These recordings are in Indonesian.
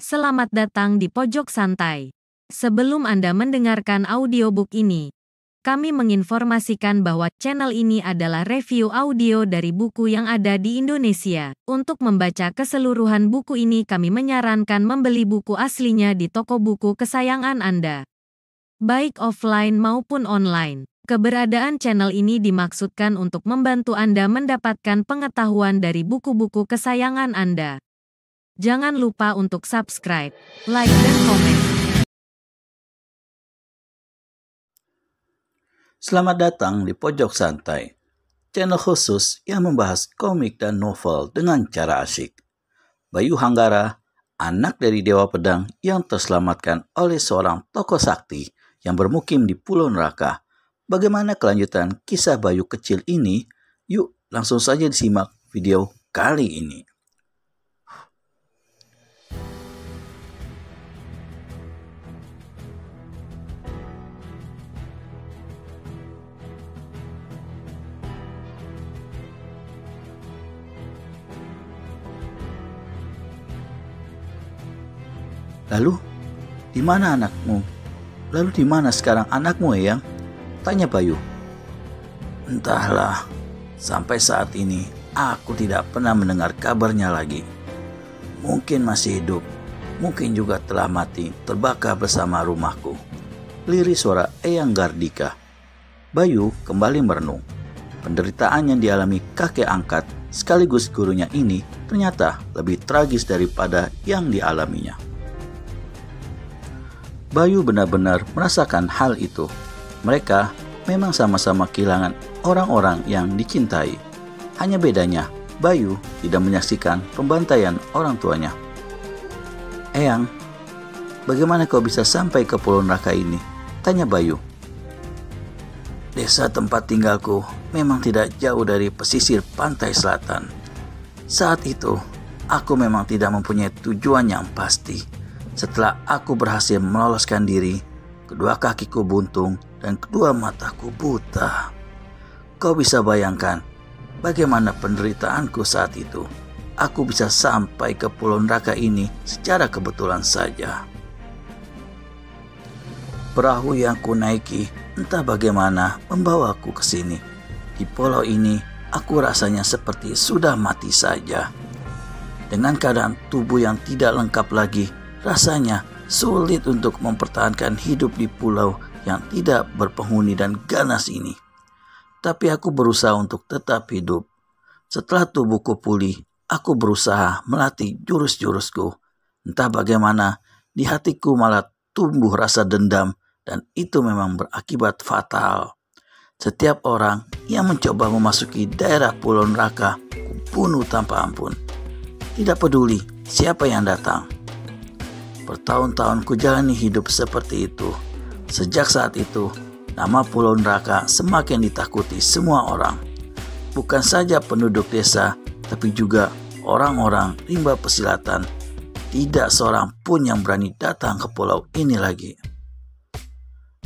Selamat datang di Pojok Santai. Sebelum Anda mendengarkan audiobook ini, kami menginformasikan bahwa channel ini adalah review audio dari buku yang ada di Indonesia. Untuk membaca keseluruhan buku ini, kami menyarankan membeli buku aslinya di toko buku kesayangan Anda, baik offline maupun online. Keberadaan channel ini dimaksudkan untuk membantu Anda mendapatkan pengetahuan dari buku-buku kesayangan Anda. Jangan lupa untuk subscribe, like, dan komen. Selamat datang di Pojok Santai, channel khusus yang membahas komik dan novel dengan cara asyik. Bayu Hanggara, anak dari Dewa Pedang yang terselamatkan oleh seorang tokoh sakti yang bermukim di Pulau Neraka. Bagaimana kelanjutan kisah Bayu kecil ini? Yuk langsung saja disimak video kali ini. Lalu, di mana anakmu? Lalu di mana sekarang anakmu, Eyang? Tanya Bayu. Entahlah, sampai saat ini aku tidak pernah mendengar kabarnya lagi. Mungkin masih hidup, mungkin juga telah mati terbakar bersama rumahku. Lirik suara Eyang Gardika. Bayu kembali merenung. Penderitaan yang dialami kakek angkat sekaligus gurunya ini ternyata lebih tragis daripada yang dialaminya. Bayu benar-benar merasakan hal itu. Mereka memang sama-sama kehilangan orang-orang yang dicintai. Hanya bedanya, Bayu tidak menyaksikan pembantaian orang tuanya. Eyang, bagaimana kau bisa sampai ke Pulau Neraka ini? Tanya Bayu. Desa tempat tinggalku memang tidak jauh dari pesisir pantai selatan. Saat itu, aku memang tidak mempunyai tujuan yang pasti. Setelah aku berhasil meloloskan diri, kedua kakiku buntung dan kedua mataku buta. Kau bisa bayangkan bagaimana penderitaanku saat itu. Aku bisa sampai ke Pulau Neraka ini secara kebetulan saja. Perahu yang kunaiki entah bagaimana membawaku ke sini. Di pulau ini aku rasanya seperti sudah mati saja. Dengan keadaan tubuh yang tidak lengkap lagi, rasanya sulit untuk mempertahankan hidup di pulau yang tidak berpenghuni dan ganas ini. Tapi aku berusaha untuk tetap hidup. Setelah tubuhku pulih, aku berusaha melatih jurus-jurusku. Entah bagaimana, di hatiku malah tumbuh rasa dendam dan itu memang berakibat fatal. Setiap orang yang mencoba memasuki daerah Pulau Neraka, kubunuh tanpa ampun. Tidak peduli siapa yang datang. Bertahun-tahun kujalani hidup seperti itu. Sejak saat itu, nama Pulau Neraka semakin ditakuti semua orang. Bukan saja penduduk desa, tapi juga orang-orang rimba pesilatan. Tidak seorang pun yang berani datang ke pulau ini lagi.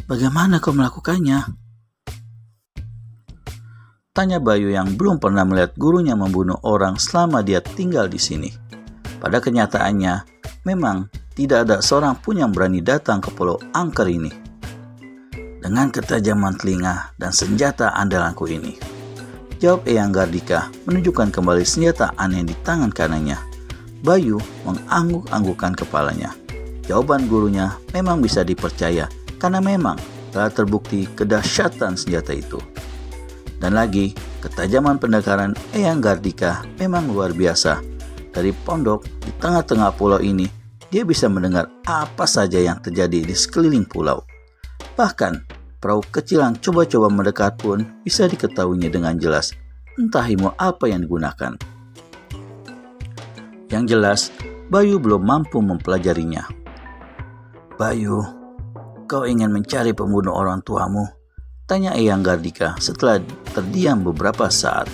Bagaimana kau melakukannya? Tanya Bayu yang belum pernah melihat gurunya membunuh orang selama dia tinggal di sini. Pada kenyataannya, memang tidak ada seorang pun yang berani datang ke pulau angker ini. Dengan ketajaman telinga dan senjata andalanku ini, jawab Eyang Gardika menunjukkan kembali senjata aneh di tangan kanannya. Bayu mengangguk-anggukkan kepalanya. Jawaban gurunya memang bisa dipercaya karena memang telah terbukti kedahsyatan senjata itu. Dan lagi, ketajaman pendekatan Eyang Gardika memang luar biasa. Dari pondok di tengah-tengah pulau ini, dia bisa mendengar apa saja yang terjadi di sekeliling pulau. Bahkan, perahu kecil yang coba-coba mendekat pun bisa diketahuinya dengan jelas, entah ilmu apa yang digunakan. Yang jelas, Bayu belum mampu mempelajarinya. Bayu, kau ingin mencari pembunuh orang tuamu? Tanya Eyang Gardika setelah terdiam beberapa saat.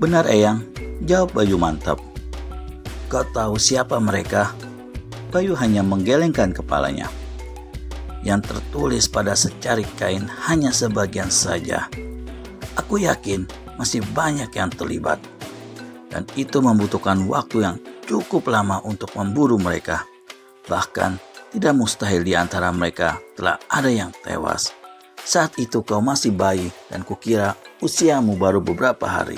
Benar Eyang, jawab Bayu mantap. Kau tahu siapa mereka? Bayu hanya menggelengkan kepalanya. yang tertulis pada secarik kain hanya sebagian saja. Aku yakin masih banyak yang terlibat, dan itu membutuhkan waktu yang cukup lama untuk memburu mereka. Bahkan tidak mustahil di antara mereka telah ada yang tewas. Saat itu kau masih bayi dan kukira usiamu baru beberapa hari.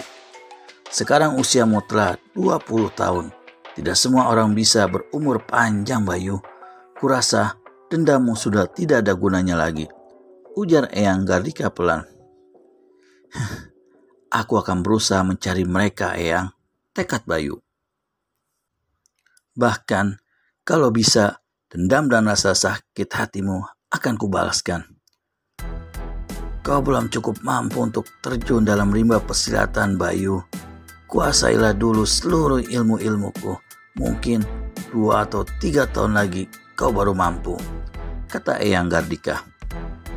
Sekarang usiamu telah 20 tahun. Tidak semua orang bisa berumur panjang, Bayu. Kurasa dendammu sudah tidak ada gunanya lagi, ujar Eyang Gardika pelan. Aku akan berusaha mencari mereka, Eyang, tekad Bayu. Bahkan kalau bisa, dendam dan rasa sakit hatimu akan kubalaskan. Kau belum cukup mampu untuk terjun dalam rimba persilatan, Bayu. Kuasailah dulu seluruh ilmu-ilmuku. Mungkin 2 atau 3 tahun lagi kau baru mampu, kata Eyang Gardika.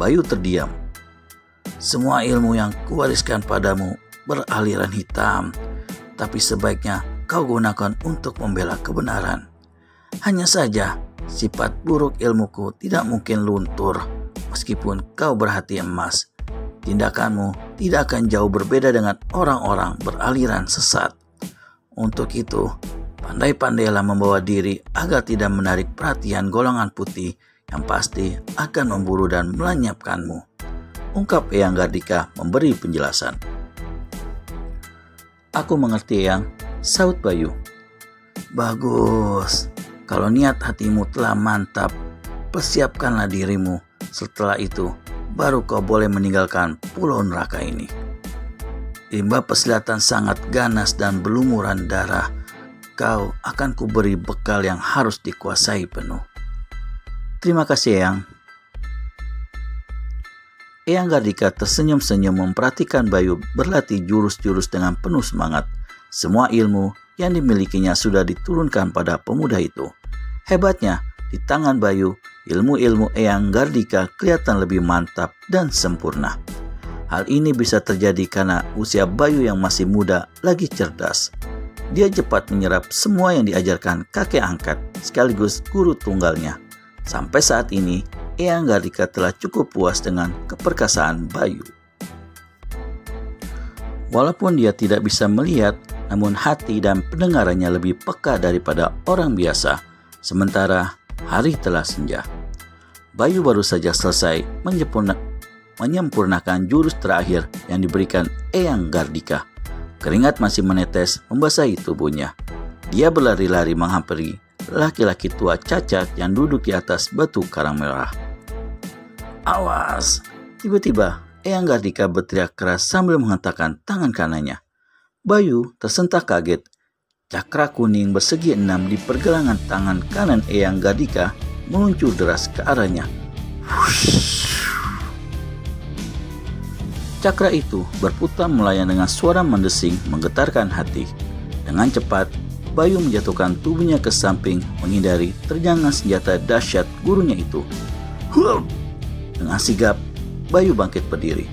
Bayu terdiam. Semua ilmu yang kuwariskan padamu beraliran hitam, tapi sebaiknya kau gunakan untuk membela kebenaran. Hanya saja sifat buruk ilmuku tidak mungkin luntur meskipun kau berhati emas. Tindakanmu tidak akan jauh berbeda dengan orang-orang beraliran sesat. Untuk itu, pandai-pandailah membawa diri agar tidak menarik perhatian golongan putih yang pasti akan memburu dan melenyapkanmu, ungkap Eyang Gardika memberi penjelasan. Aku mengerti, Eyang, saut Bayu. Bagus, kalau niat hatimu telah mantap, persiapkanlah dirimu. Setelah itu, baru kau boleh meninggalkan pulau neraka ini. Rimba persilatan sangat ganas dan berlumuran darah. Kau akan kuberi bekal yang harus dikuasai penuh. Terima kasih, Eyang. Eyang Gardika tersenyum-senyum memperhatikan Bayu berlatih jurus-jurus dengan penuh semangat. Semua ilmu yang dimilikinya sudah diturunkan pada pemuda itu. Hebatnya, di tangan Bayu, ilmu-ilmu Eyang Gardika kelihatan lebih mantap dan sempurna. Hal ini bisa terjadi karena usia Bayu yang masih muda lagi cerdas. Dia cepat menyerap semua yang diajarkan kakek angkat sekaligus guru tunggalnya. Sampai saat ini, Eyang Gardika telah cukup puas dengan keperkasaan Bayu. Walaupun dia tidak bisa melihat, namun hati dan pendengarannya lebih peka daripada orang biasa. Sementara hari telah senja. Bayu baru saja selesai menyempurnakan jurus terakhir yang diberikan Eyang Gardika. Keringat masih menetes membasahi tubuhnya. Dia berlari-lari menghampiri laki-laki tua cacat yang duduk di atas batu karang merah. Awas! Tiba-tiba Eyang Gardika berteriak keras sambil menghentakkan tangan kanannya. Bayu tersentak kaget. Cakra kuning bersegi 6 di pergelangan tangan kanan Eyang Gardika meluncur deras ke arahnya. Cakra itu berputar melayang dengan suara mendesing menggetarkan hati. Dengan cepat, Bayu menjatuhkan tubuhnya ke samping menghindari terjangan senjata dahsyat gurunya itu. Dengan sigap, Bayu bangkit berdiri.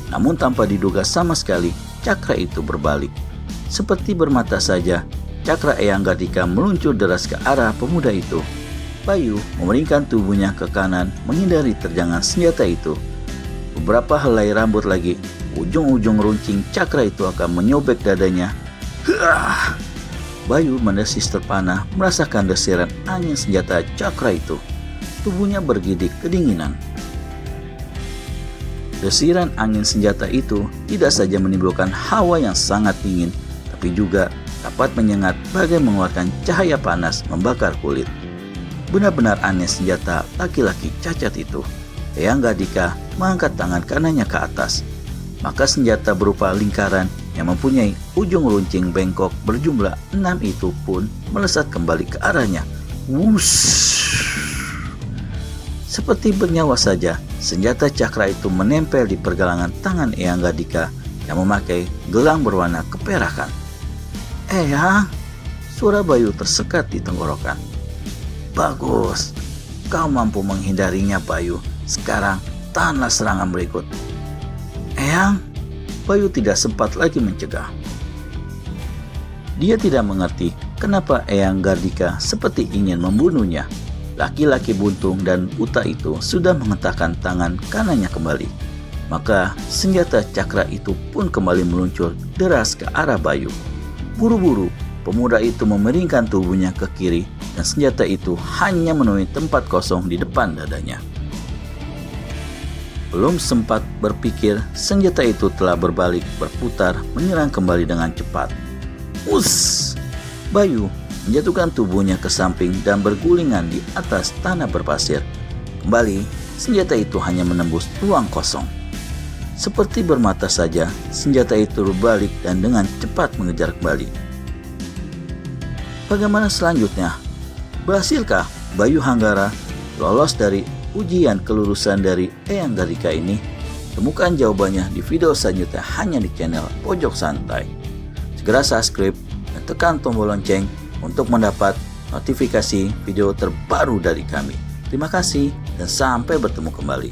Namun tanpa diduga sama sekali, cakra itu berbalik. Seperti bermata saja, cakra Eyang Gardika meluncur deras ke arah pemuda itu. Bayu memeringkan tubuhnya ke kanan menghindari terjangan senjata itu. Beberapa helai rambut lagi, ujung-ujung runcing cakra itu akan menyobek dadanya. Bayu mendesis terpana merasakan desiran angin senjata cakra itu. Tubuhnya bergidik kedinginan. Desiran angin senjata itu tidak saja menimbulkan hawa yang sangat dingin, tapi juga dapat menyengat bagai mengeluarkan cahaya panas membakar kulit. Benar-benar aneh senjata laki-laki cacat itu. Eyang Gardika mengangkat tangan kanannya ke atas. Maka senjata berupa lingkaran yang mempunyai ujung runcing bengkok berjumlah 6 itu pun melesat kembali ke arahnya. Wush! Seperti bernyawa saja, senjata cakra itu menempel di pergelangan tangan Eyang Gardika yang memakai gelang berwarna keperakan. Eyang, suara Bayu tersekat di tenggorokan. Bagus, kau mampu menghindarinya Bayu. Sekarang tahanlah serangan berikut. Eyang, Bayu tidak sempat lagi mencegah. Dia tidak mengerti kenapa Eyang Gardika seperti ingin membunuhnya. laki-laki buntung dan buta itu sudah mengentakkan tangan kanannya kembali. Maka senjata cakra itu pun kembali meluncur deras ke arah Bayu. Buru-buru, pemuda itu memeringkan tubuhnya ke kiri dan senjata itu hanya menemui tempat kosong di depan dadanya. Belum sempat berpikir, senjata itu telah berbalik berputar menyerang kembali dengan cepat. Us! Bayu menjatuhkan tubuhnya ke samping dan bergulingan di atas tanah berpasir. Kembali, senjata itu hanya menembus ruang kosong. Seperti bermata saja, senjata itu berbalik dan dengan cepat mengejar kembali. Bagaimana selanjutnya? Berhasilkah Bayu Hanggara lolos dari ujian kelurusan dari Eyang Garika ini? Temukan jawabannya di video selanjutnya hanya di channel Pojok Santai. Segera subscribe dan tekan tombol lonceng untuk mendapat notifikasi video terbaru dari kami. Terima kasih dan sampai bertemu kembali.